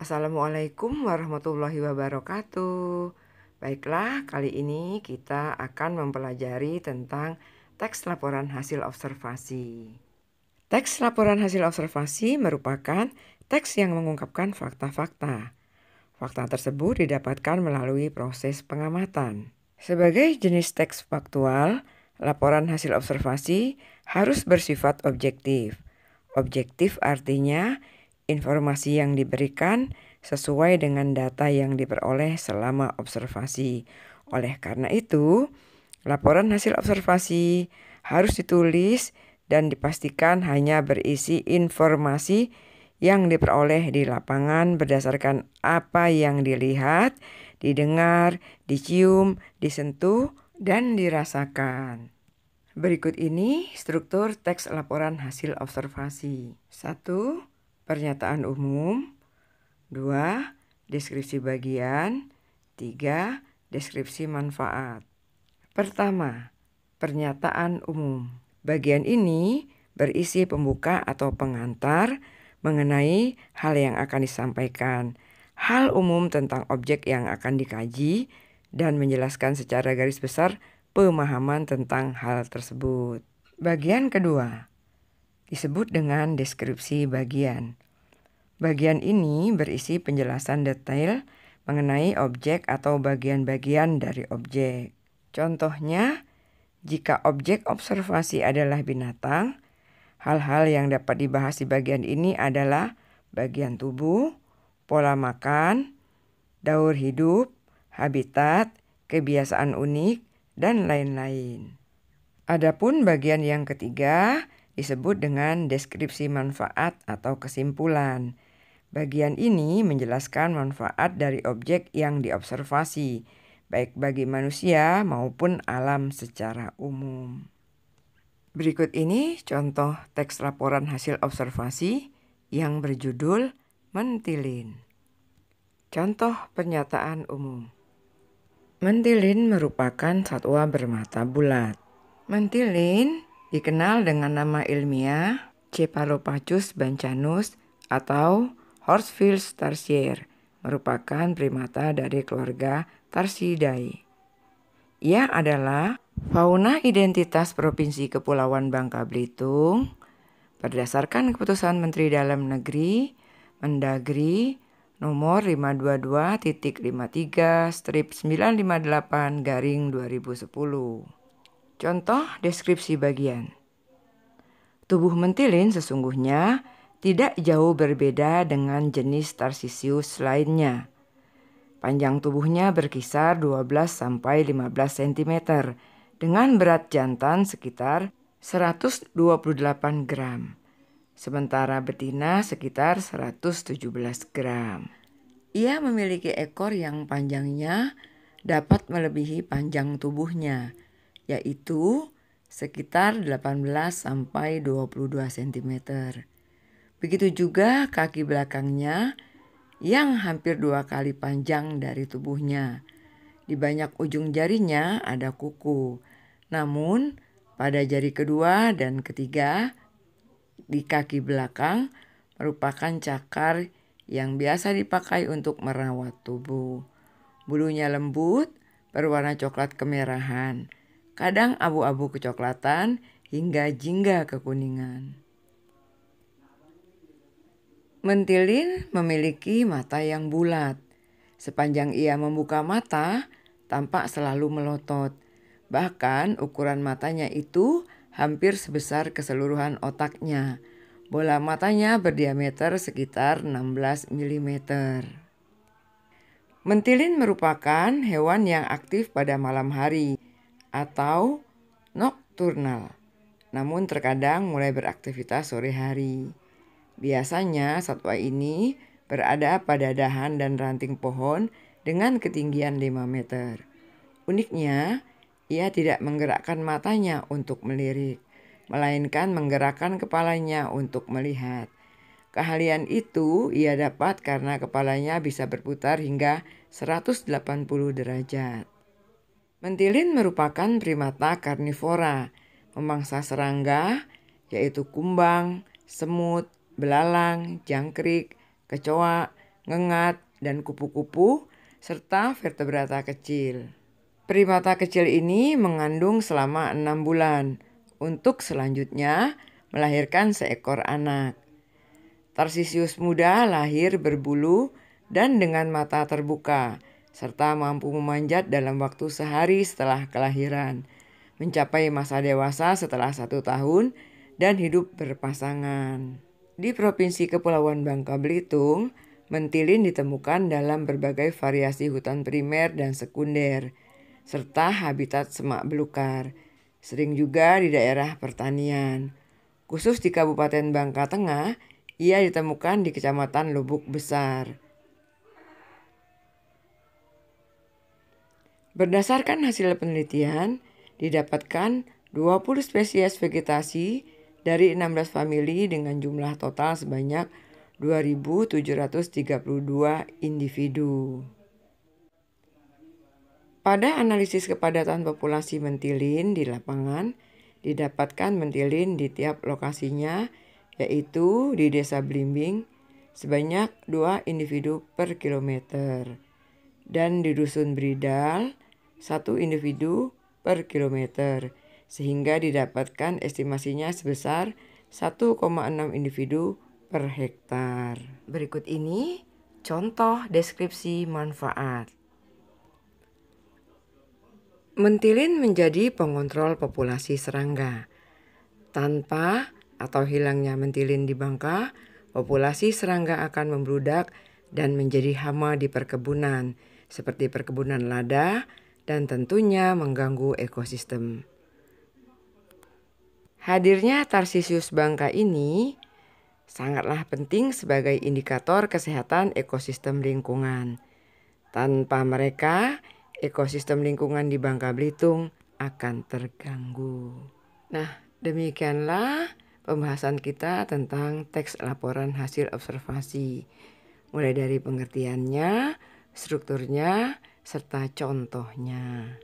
Assalamualaikum warahmatullahi wabarakatuh. Baiklah, kali ini kita akan mempelajari tentang teks laporan hasil observasi. Teks laporan hasil observasi merupakan teks yang mengungkapkan fakta-fakta. Fakta tersebut didapatkan melalui proses pengamatan. Sebagai jenis teks faktual, laporan hasil observasi harus bersifat objektif. Objektif artinya informasi yang diberikan sesuai dengan data yang diperoleh selama observasi. Oleh karena itu, laporan hasil observasi harus ditulis dan dipastikan hanya berisi informasi yang diperoleh di lapangan berdasarkan apa yang dilihat, didengar, dicium, disentuh, dan dirasakan. Berikut ini struktur teks laporan hasil observasi. 1. Pernyataan umum. 2. Deskripsi bagian. 3. Deskripsi manfaat. Pertama, pernyataan umum. Bagian ini berisi pembuka atau pengantar mengenai hal yang akan disampaikan, hal umum tentang objek yang akan dikaji, dan menjelaskan secara garis besar pemahaman tentang hal tersebut. Bagian kedua disebut dengan deskripsi bagian. Bagian ini berisi penjelasan detail mengenai objek atau bagian-bagian dari objek. Contohnya, jika objek observasi adalah binatang, hal-hal yang dapat dibahas di bagian ini adalah bagian tubuh, pola makan, daur hidup, habitat, kebiasaan unik, dan lain-lain. Adapun bagian yang ketiga disebut dengan deskripsi manfaat atau kesimpulan. Bagian ini menjelaskan manfaat dari objek yang diobservasi, baik bagi manusia maupun alam secara umum. Berikut ini contoh teks laporan hasil observasi yang berjudul mentilin. Contoh pernyataan umum. Mentilin merupakan satwa bermata bulat. Mentilin dikenal dengan nama ilmiah Cephalopacus bancanus atau Horseflies tarsier, merupakan primata dari keluarga Tarsidae. Ia adalah fauna identitas Provinsi Kepulauan Bangka Belitung berdasarkan keputusan Menteri Dalam Negeri Mendagri nomor 522-53/958/2010. Contoh deskripsi bagian. Tubuh mentilin sesungguhnya tidak jauh berbeda dengan jenis Tarsisius lainnya. Panjang tubuhnya berkisar 12-15 cm dengan berat jantan sekitar 128 gram. Sementara betina sekitar 117 gram. Ia memiliki ekor yang panjangnya dapat melebihi panjang tubuhnya, yaitu sekitar 18-22 cm. Begitu juga kaki belakangnya yang hampir 2 kali panjang dari tubuhnya. Di banyak ujung jarinya ada kuku, namun pada jari kedua dan ketiga di kaki belakang merupakan cakar yang biasa dipakai untuk merawat tubuh. Bulunya lembut, berwarna coklat kemerahan, kadang abu-abu kecoklatan hingga jingga kekuningan. Mentilin memiliki mata yang bulat. Sepanjang ia membuka mata, tampak selalu melotot. Bahkan ukuran matanya itu hampir sebesar keseluruhan otaknya. Bola matanya berdiameter sekitar 16 mm. Mentilin merupakan hewan yang aktif pada malam hari atau nokturnal, namun terkadang mulai beraktivitas sore hari. Biasanya satwa ini berada pada dahan dan ranting pohon dengan ketinggian 5 meter. Uniknya, ia tidak menggerakkan matanya untuk melirik, melainkan menggerakkan kepalanya untuk melihat. Keahlian itu ia dapat karena kepalanya bisa berputar hingga 180 derajat. Mentilin merupakan primata karnivora, memangsa serangga, yaitu kumbang, semut, belalang, jangkrik, kecoa, ngengat, dan kupu-kupu, serta vertebrata kecil. Primata kecil ini mengandung selama 6 bulan untuk selanjutnya melahirkan seekor anak. Tarsisius muda lahir berbulu dan dengan mata terbuka, serta mampu memanjat dalam waktu sehari setelah kelahiran, mencapai masa dewasa setelah 1 tahun, dan hidup berpasangan. Di Provinsi Kepulauan Bangka Belitung, mentilin ditemukan dalam berbagai variasi hutan primer dan sekunder, serta habitat semak belukar, sering juga di daerah pertanian. Khusus di Kabupaten Bangka Tengah, ia ditemukan di Kecamatan Lubuk Besar. Berdasarkan hasil penelitian, didapatkan 20 spesies vegetasi dari 16 famili dengan jumlah total sebanyak 2.732 individu. Pada analisis kepadatan populasi mentilin di lapangan, didapatkan mentilin di tiap lokasinya, yaitu di Desa Blimbing sebanyak 2 individu per kilometer, dan di Dusun Bridal 1 individu per kilometer, sehingga didapatkan estimasinya sebesar 1,6 individu per hektar. Berikut ini contoh deskripsi manfaat. Mentilin menjadi pengontrol populasi serangga. Tanpa atau hilangnya mentilin di Bangka, populasi serangga akan membludak dan menjadi hama di perkebunan, seperti perkebunan lada, dan tentunya mengganggu ekosistem. Hadirnya Tarsisius Bangka ini sangatlah penting sebagai indikator kesehatan ekosistem lingkungan. Tanpa mereka, ekosistem lingkungan di Bangka Belitung akan terganggu. Nah, demikianlah pembahasan kita tentang teks laporan hasil observasi, mulai dari pengertiannya, strukturnya, serta contohnya.